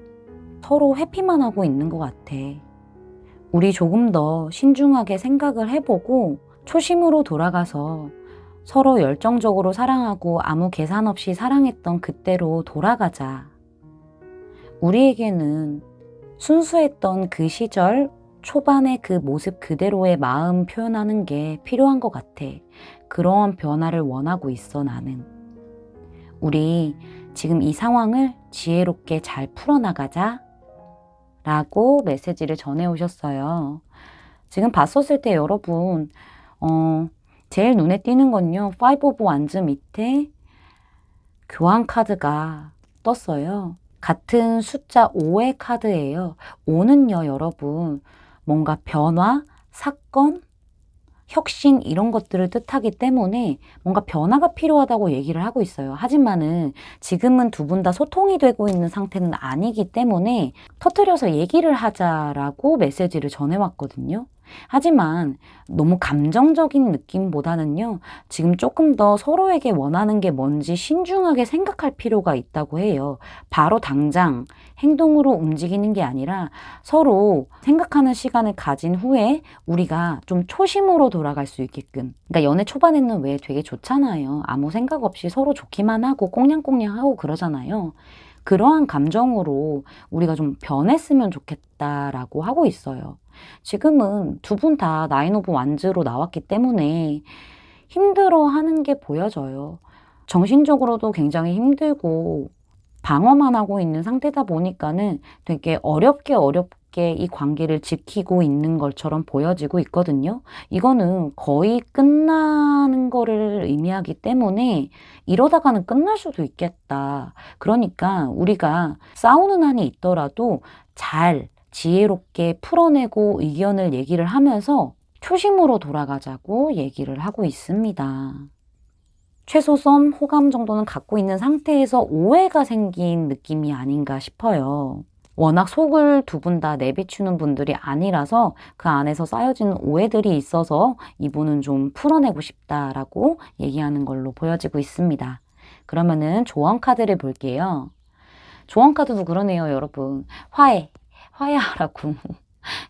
서로 회피만 하고 있는 것 같아. 우리 조금 더 신중하게 생각을 해보고 초심으로 돌아가서 서로 열정적으로 사랑하고 아무 계산 없이 사랑했던 그때로 돌아가자. 우리에게는 순수했던 그 시절 초반의 그 모습 그대로의 마음 표현하는 게 필요한 것 같아. 그러한 변화를 원하고 있어, 나는. 우리 지금 이 상황을 지혜롭게 잘 풀어나가자 라고 메시지를 전해오셨어요. 지금 봤었을 때 여러분 제일 눈에 띄는 건요, 5 오브 완즈 밑에 교환 카드가 떴어요. 같은 숫자 5의 카드예요. 5는요, 여러분, 뭔가 변화, 사건, 혁신 이런 것들을 뜻하기 때문에 뭔가 변화가 필요하다고 얘기를 하고 있어요. 하지만은 지금은 두 분 다 소통이 되고 있는 상태는 아니기 때문에 터뜨려서 얘기를 하자라고 메시지를 전해왔거든요. 하지만 너무 감정적인 느낌보다는요, 지금 조금 더 서로에게 원하는 게 뭔지 신중하게 생각할 필요가 있다고 해요. 바로 당장 행동으로 움직이는 게 아니라 서로 생각하는 시간을 가진 후에 우리가 좀 초심으로 돌아갈 수 있게끔. 그러니까 연애 초반에는 왜 되게 좋잖아요. 아무 생각 없이 서로 좋기만 하고 꽁냥꽁냥 하고 그러잖아요. 그러한 감정으로 우리가 좀 변했으면 좋겠다라고 하고 있어요. 지금은 두 분 다 9 오브 완즈로 나왔기 때문에 힘들어하는 게 보여져요. 정신적으로도 굉장히 힘들고 방어만 하고 있는 상태다 보니까는 되게 어렵게 이 관계를 지키고 있는 것처럼 보여지고 있거든요. 이거는 거의 끝나는 거를 의미하기 때문에 이러다가는 끝날 수도 있겠다. 그러니까 우리가 싸우는 한이 있더라도 잘 지혜롭게 풀어내고 의견을 얘기를 하면서 초심으로 돌아가자고 얘기를 하고 있습니다. 최소선 호감 정도는 갖고 있는 상태에서 오해가 생긴 느낌이 아닌가 싶어요. 워낙 속을 두 분 다 내비추는 분들이 아니라서 그 안에서 쌓여진 오해들이 있어서 이분은 좀 풀어내고 싶다라고 얘기하는 걸로 보여지고 있습니다. 그러면은 조언 카드를 볼게요. 조언 카드도 그러네요, 여러분. 화해하라고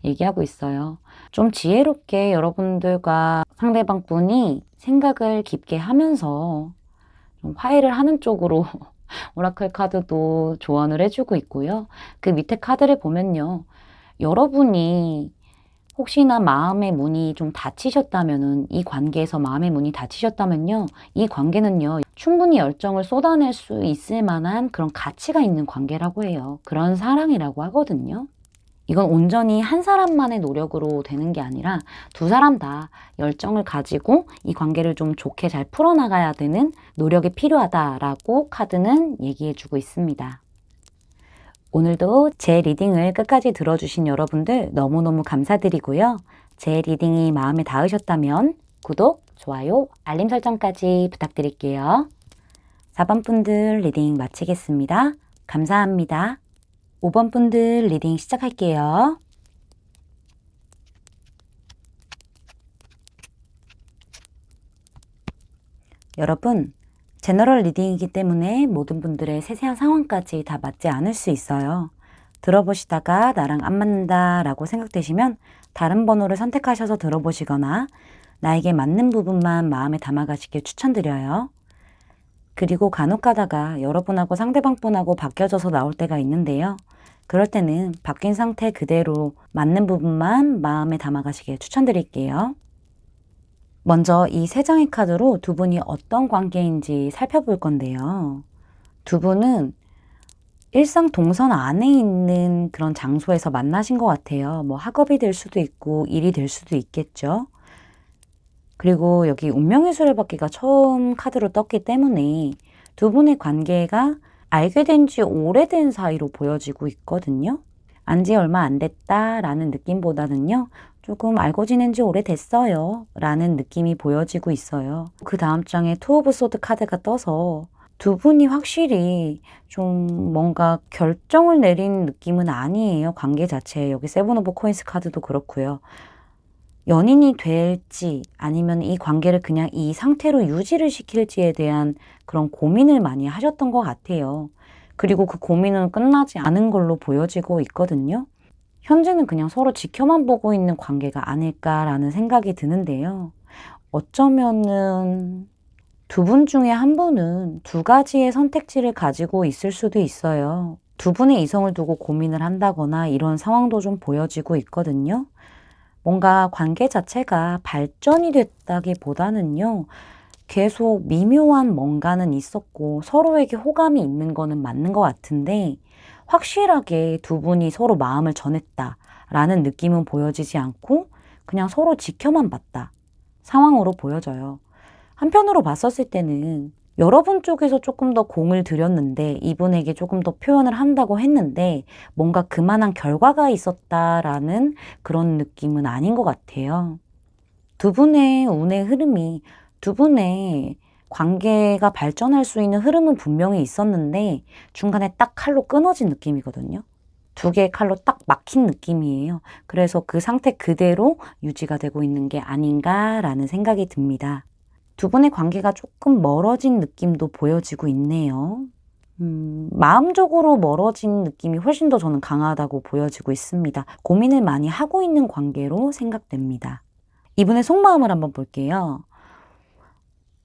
얘기하고 있어요. 좀 지혜롭게 여러분들과 상대방 분이 생각을 깊게 하면서 좀 화해를 하는 쪽으로 오라클 카드도 조언을 해주고 있고요. 그 밑에 카드를 보면요, 여러분이 혹시나 마음의 문이 좀 닫히셨다면은, 이 관계에서 마음의 문이 닫히셨다면요, 이 관계는요, 충분히 열정을 쏟아낼 수 있을 만한 그런 가치가 있는 관계라고 해요. 그런 사랑이라고 하거든요. 이건 온전히 한 사람만의 노력으로 되는 게 아니라 두 사람 다 열정을 가지고 이 관계를 좀 좋게 잘 풀어나가야 되는 노력이 필요하다라고 카드는 얘기해주고 있습니다. 오늘도 제 리딩을 끝까지 들어주신 여러분들 너무너무 감사드리고요. 제 리딩이 마음에 닿으셨다면 구독, 좋아요, 알림 설정까지 부탁드릴게요. 4번 분들 리딩 마치겠습니다. 감사합니다. 5번 분들 리딩 시작할게요. 여러분, 제너럴 리딩이기 때문에 모든 분들의 세세한 상황까지 다 맞지 않을 수 있어요. 들어보시다가 나랑 안 맞는다 라고 생각되시면 다른 번호를 선택하셔서 들어보시거나 나에게 맞는 부분만 마음에 담아가시길 추천드려요. 그리고 간혹 가다가 여러분하고 상대방분하고 바뀌어져서 나올 때가 있는데요. 그럴 때는 바뀐 상태 그대로 맞는 부분만 마음에 담아가시길 추천드릴게요. 먼저 이 3장의 카드로 두 분이 어떤 관계인지 살펴볼 건데요. 두 분은 일상 동선 안에 있는 그런 장소에서 만나신 것 같아요. 뭐 학업이 될 수도 있고 일이 될 수도 있겠죠. 그리고 여기 운명의 수레바퀴가 처음 카드로 떴기 때문에 두 분의 관계가 알게 된 지 오래된 사이로 보여지고 있거든요. 안지 얼마 안 됐다라는 느낌보다는요. 조금 알고 지낸 지 오래됐어요 라는 느낌이 보여지고 있어요. 그 다음 장에 투 오브 소드 카드가 떠서 두 분이 확실히 좀 뭔가 결정을 내린 느낌은 아니에요. 관계 자체에. 여기 세븐 오브 코인스 카드도 그렇고요. 연인이 될지 아니면 이 관계를 그냥 이 상태로 유지를 시킬지에 대한 그런 고민을 많이 하셨던 것 같아요. 그리고 그 고민은 끝나지 않은 걸로 보여지고 있거든요. 현재는 그냥 서로 지켜만 보고 있는 관계가 아닐까라는 생각이 드는데요. 어쩌면은 두 분 중에 한 분은 두 가지의 선택지를 가지고 있을 수도 있어요. 두 분의 이성을 두고 고민을 한다거나 이런 상황도 좀 보여지고 있거든요. 뭔가 관계 자체가 발전이 됐다기보다는요. 계속 미묘한 뭔가는 있었고 서로에게 호감이 있는 거는 맞는 것 같은데 확실하게 두 분이 서로 마음을 전했다라는 느낌은 보여지지 않고 그냥 서로 지켜만 봤다 상황으로 보여져요. 한편으로 봤었을 때는 여러분 쪽에서 조금 더 공을 들였는데 이분에게 조금 더 표현을 한다고 했는데 뭔가 그만한 결과가 있었다라는 그런 느낌은 아닌 것 같아요. 두 분의 운의 흐름이 두 분의 관계가 발전할 수 있는 흐름은 분명히 있었는데 중간에 딱 칼로 끊어진 느낌이거든요. 두 개의 칼로 딱 막힌 느낌이에요. 그래서 그 상태 그대로 유지가 되고 있는 게 아닌가라는 생각이 듭니다. 두 분의 관계가 조금 멀어진 느낌도 보여지고 있네요. 마음적으로 멀어진 느낌이 훨씬 더 저는 강하다고 보여지고 있습니다. 고민을 많이 하고 있는 관계로 생각됩니다. 이분의 속마음을 한번 볼게요.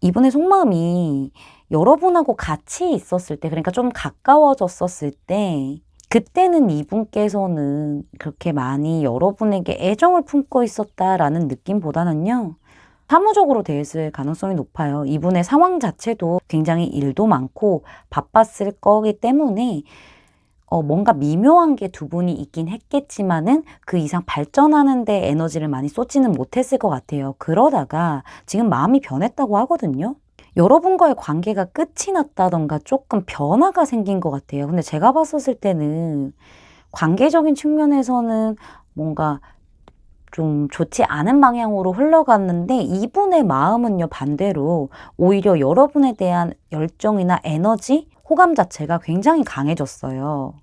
이분의 속마음이 여러분하고 같이 있었을 때, 그러니까 좀 가까워졌었을 때, 그때는 이분께서는 그렇게 많이 여러분에게 애정을 품고 있었다라는 느낌보다는요, 사무적으로 대했을 가능성이 높아요. 이분의 상황 자체도 굉장히 일도 많고 바빴을 거기 때문에 뭔가 미묘한 게 두 분이 있긴 했겠지만은 그 이상 발전하는 데 에너지를 많이 쏟지는 못했을 것 같아요. 그러다가 지금 마음이 변했다고 하거든요. 여러분과의 관계가 끝이 났다던가 조금 변화가 생긴 것 같아요. 근데 제가 봤었을 때는 관계적인 측면에서는 뭔가 좀 좋지 않은 방향으로 흘러갔는데 이분의 마음은요 반대로 오히려 여러분에 대한 열정이나 에너지, 호감 자체가 굉장히 강해졌어요.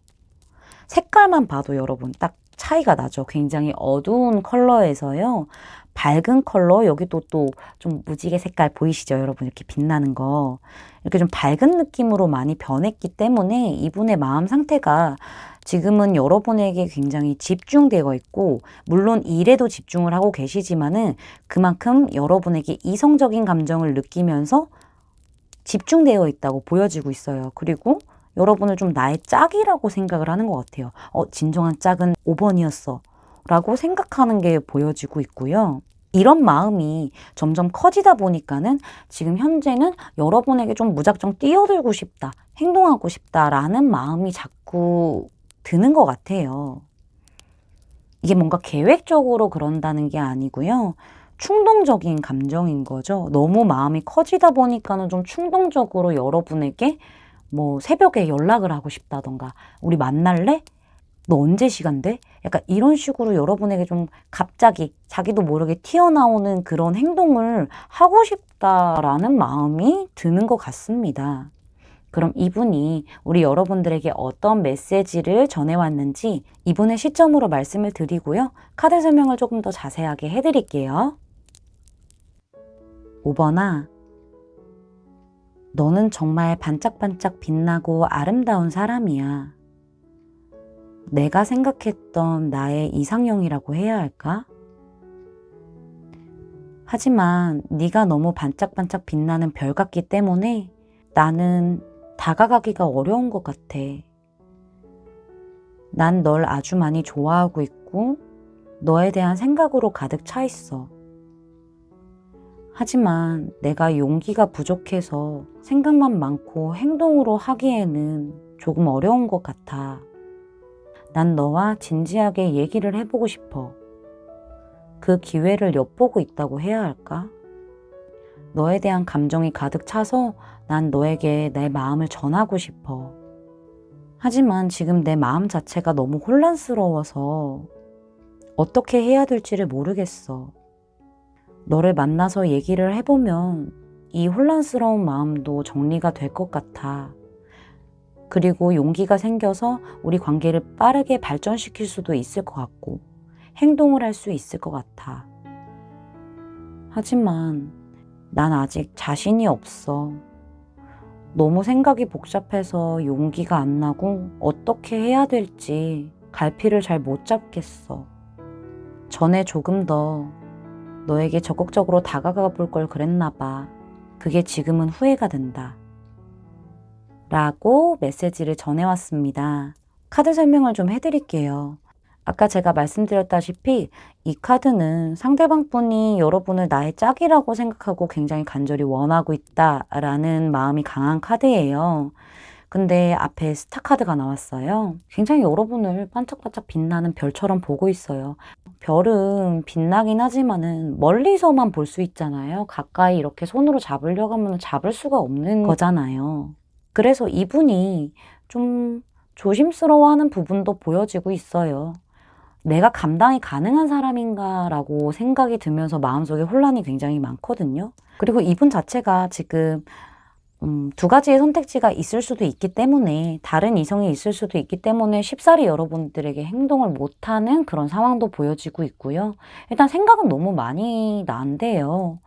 색깔만 봐도 여러분 딱 차이가 나죠. 굉장히 어두운 컬러에서요. 밝은 컬러, 여기도 또 좀 무지개 색깔 보이시죠? 여러분 이렇게 빛나는 거. 이렇게 좀 밝은 느낌으로 많이 변했기 때문에 이분의 마음 상태가 지금은 여러분에게 굉장히 집중되어 있고 물론 일에도 집중을 하고 계시지만은 그만큼 여러분에게 이성적인 감정을 느끼면서 집중되어 있다고 보여지고 있어요. 그리고 여러분을 좀 나의 짝이라고 생각을 하는 것 같아요. 진정한 짝은 5번이었어 라고 생각하는 게 보여지고 있고요. 이런 마음이 점점 커지다 보니까는 지금 현재는 여러분에게 좀 무작정 뛰어들고 싶다, 행동하고 싶다라는 마음이 자꾸 드는 것 같아요. 이게 뭔가 계획적으로 그런다는 게 아니고요. 충동적인 감정인 거죠. 너무 마음이 커지다 보니까는 좀 충동적으로 여러분에게 뭐 새벽에 연락을 하고 싶다던가 우리 만날래? 너 언제 시간 돼? 약간 이런 식으로 여러분에게 좀 갑자기 자기도 모르게 튀어나오는 그런 행동을 하고 싶다라는 마음이 드는 것 같습니다. 그럼 이분이 우리 여러분들에게 어떤 메시지를 전해왔는지 이분의 시점으로 말씀을 드리고요. 카드 설명을 조금 더 자세하게 해드릴게요. 5번아, 너는 정말 반짝반짝 빛나고 아름다운 사람이야. 내가 생각했던 나의 이상형이라고 해야 할까? 하지만 네가 너무 반짝반짝 빛나는 별 같기 때문에 나는 다가가기가 어려운 것 같아. 난 널 아주 많이 좋아하고 있고 너에 대한 생각으로 가득 차 있어. 하지만 내가 용기가 부족해서 생각만 많고 행동으로 하기에는 조금 어려운 것 같아. 난 너와 진지하게 얘기를 해보고 싶어. 그 기회를 엿보고 있다고 해야 할까? 너에 대한 감정이 가득 차서 난 너에게 내 마음을 전하고 싶어. 하지만 지금 내 마음 자체가 너무 혼란스러워서 어떻게 해야 될지를 모르겠어. 너를 만나서 얘기를 해보면 이 혼란스러운 마음도 정리가 될 것 같아. 그리고 용기가 생겨서 우리 관계를 빠르게 발전시킬 수도 있을 것 같고 행동을 할 수 있을 것 같아. 하지만 난 아직 자신이 없어. 너무 생각이 복잡해서 용기가 안 나고 어떻게 해야 될지 갈피를 잘 못 잡겠어. 전에 조금 더 너에게 적극적으로 다가가 볼 걸 그랬나 봐. 그게 지금은 후회가 된다. 라고 메시지를 전해왔습니다. 카드 설명을 좀 해드릴게요. 아까 제가 말씀드렸다시피 이 카드는 상대방 분이 여러분을 나의 짝이라고 생각하고 굉장히 간절히 원하고 있다라는 마음이 강한 카드예요. 근데 앞에 스타 카드가 나왔어요. 굉장히 여러분을 반짝반짝 빛나는 별처럼 보고 있어요. 별은 빛나긴 하지만은 멀리서만 볼 수 있잖아요. 가까이 이렇게 손으로 잡으려고 하면 잡을 수가 없는 거잖아요. 그래서 이분이 좀 조심스러워하는 부분도 보여지고 있어요. 내가 감당이 가능한 사람인가 라고 생각이 들면서 마음속에 혼란이 굉장히 많거든요. 그리고 이분 자체가 지금 두 가지의 선택지가 있을 수도 있기 때문에 다른 이성이 있을 수도 있기 때문에 쉽사리 여러분들에게 행동을 못하는 그런 상황도 보여지고 있고요. 일단 생각은 너무 많이 난대요.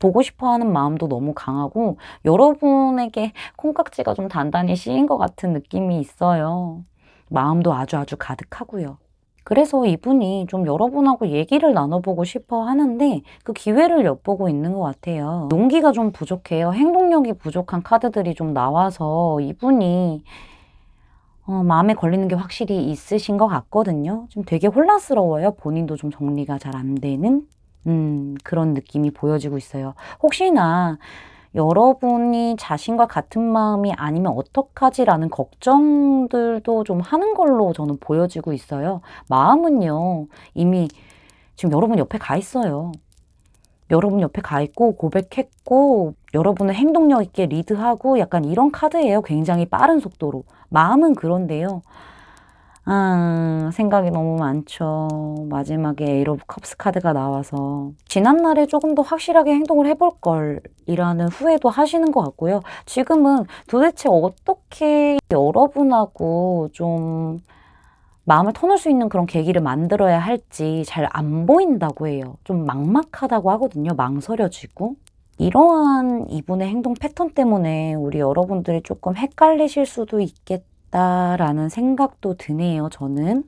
보고 싶어 하는 마음도 너무 강하고 여러분에게 콩깍지가 좀 단단히 씌인 것 같은 느낌이 있어요. 마음도 아주 가득하고요. 그래서 이분이 좀 여러분하고 얘기를 나눠보고 싶어 하는데 그 기회를 엿보고 있는 것 같아요. 용기가 좀 부족해요. 행동력이 부족한 카드들이 좀 나와서 이분이 마음에 걸리는 게 확실히 있으신 것 같거든요. 좀 되게 혼란스러워요. 본인도 좀 정리가 잘 안 되는 그런 느낌이 보여지고 있어요. 혹시나 여러분이 자신과 같은 마음이 아니면 어떡하지라는 걱정들도 좀 하는 걸로 저는 보여지고 있어요. 마음은요, 이미 지금 여러분 옆에 가 있어요. 여러분 옆에 가 있고 고백했고 여러분을 행동력 있게 리드하고 약간 이런 카드예요. 굉장히 빠른 속도로. 마음은 그런데요. 생각이 너무 많죠. 마지막에 에이트 오브 컵스 카드가 나와서 지난날에 조금 더 확실하게 행동을 해볼 걸 이라는 후회도 하시는 것 같고요. 지금은 도대체 어떻게 여러분하고 좀 마음을 터놓을 수 있는 그런 계기를 만들어야 할지 잘 안 보인다고 해요. 좀 막막하다고 하거든요. 망설여지고. 이러한 이분의 행동 패턴 때문에 우리 여러분들이 조금 헷갈리실 수도 있겠다라는 생각도 드네요, 저는.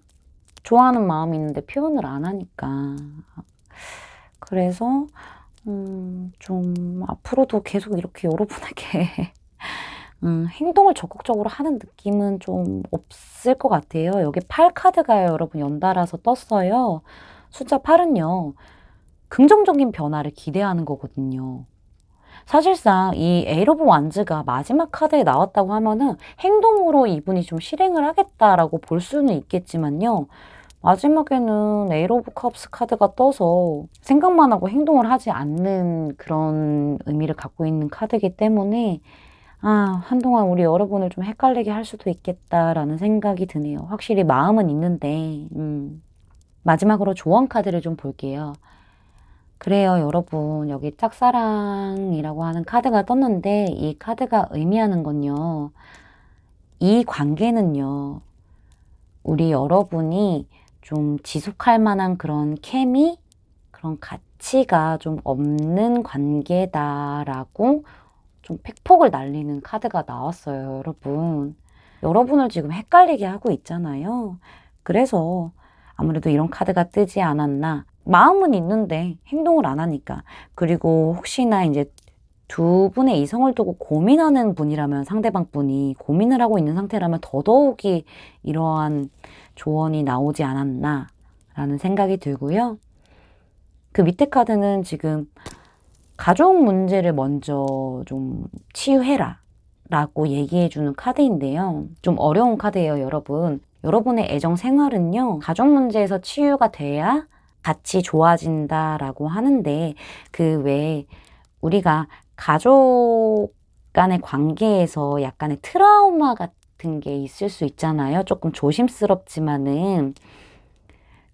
좋아하는 마음이 있는데 표현을 안 하니까. 그래서, 좀 앞으로도 계속 이렇게 여러분에게 행동을 적극적으로 하는 느낌은 좀 없을 것 같아요. 여기 8카드가 여러분 연달아서 떴어요. 숫자 8은요, 긍정적인 변화를 기대하는 거거든요. 사실상 이 에이트 오브 완즈가 마지막 카드에 나왔다고 하면은 행동으로 이분이 좀 실행을 하겠다라고 볼 수는 있겠지만요. 마지막에는 에이트 오브 컵스 카드가 떠서 생각만 하고 행동을 하지 않는 그런 의미를 갖고 있는 카드이기 때문에 한동안 우리 여러분을 좀 헷갈리게 할 수도 있겠다라는 생각이 드네요. 확실히 마음은 있는데 마지막으로 조언 카드를 좀 볼게요. 그래요, 여러분. 여기 짝사랑이라고 하는 카드가 떴는데 이 카드가 의미하는 건요. 이 관계는요. 우리 여러분이 좀 지속할 만한 그런 케미, 그런 가치가 좀 없는 관계다라고 좀 팩폭을 날리는 카드가 나왔어요, 여러분. 여러분을 지금 헷갈리게 하고 있잖아요. 그래서 아무래도 이런 카드가 뜨지 않았나. 마음은 있는데 행동을 안 하니까. 그리고 혹시나 이제 두 분의 이성을 두고 고민하는 분이라면 상대방 분이 고민을 하고 있는 상태라면 더더욱이 이러한 조언이 나오지 않았나라는 생각이 들고요. 그 밑에 카드는 지금 가족 문제를 먼저 좀 치유해라. 라고 얘기해주는 카드인데요. 좀 어려운 카드예요, 여러분. 여러분의 애정 생활은요, 가족 문제에서 치유가 돼야 같이 좋아진다라고 하는데, 그 외에 우리가 가족 간의 관계에서 약간의 트라우마 같은 게 있을 수 있잖아요. 조금 조심스럽지만은.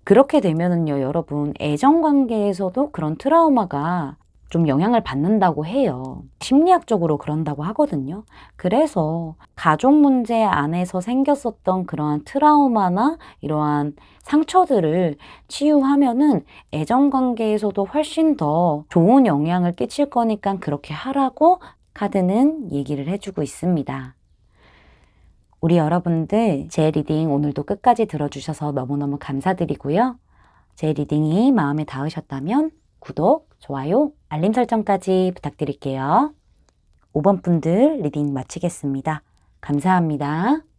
그렇게 되면은요, 여러분, 애정 관계에서도 그런 트라우마가 좀 영향을 받는다고 해요. 심리학적으로 그런다고 하거든요. 그래서 가족 문제 안에서 생겼었던 그러한 트라우마나 이러한 상처들을 치유하면은 애정 관계에서도 훨씬 더 좋은 영향을 끼칠 거니까 그렇게 하라고 카드는 얘기를 해주고 있습니다. 우리 여러분들 제 리딩 오늘도 끝까지 들어주셔서 너무너무 감사드리고요. 제 리딩이 마음에 닿으셨다면 구독, 좋아요, 알림 설정까지 부탁드릴게요. 5번 분들 리딩 마치겠습니다. 감사합니다.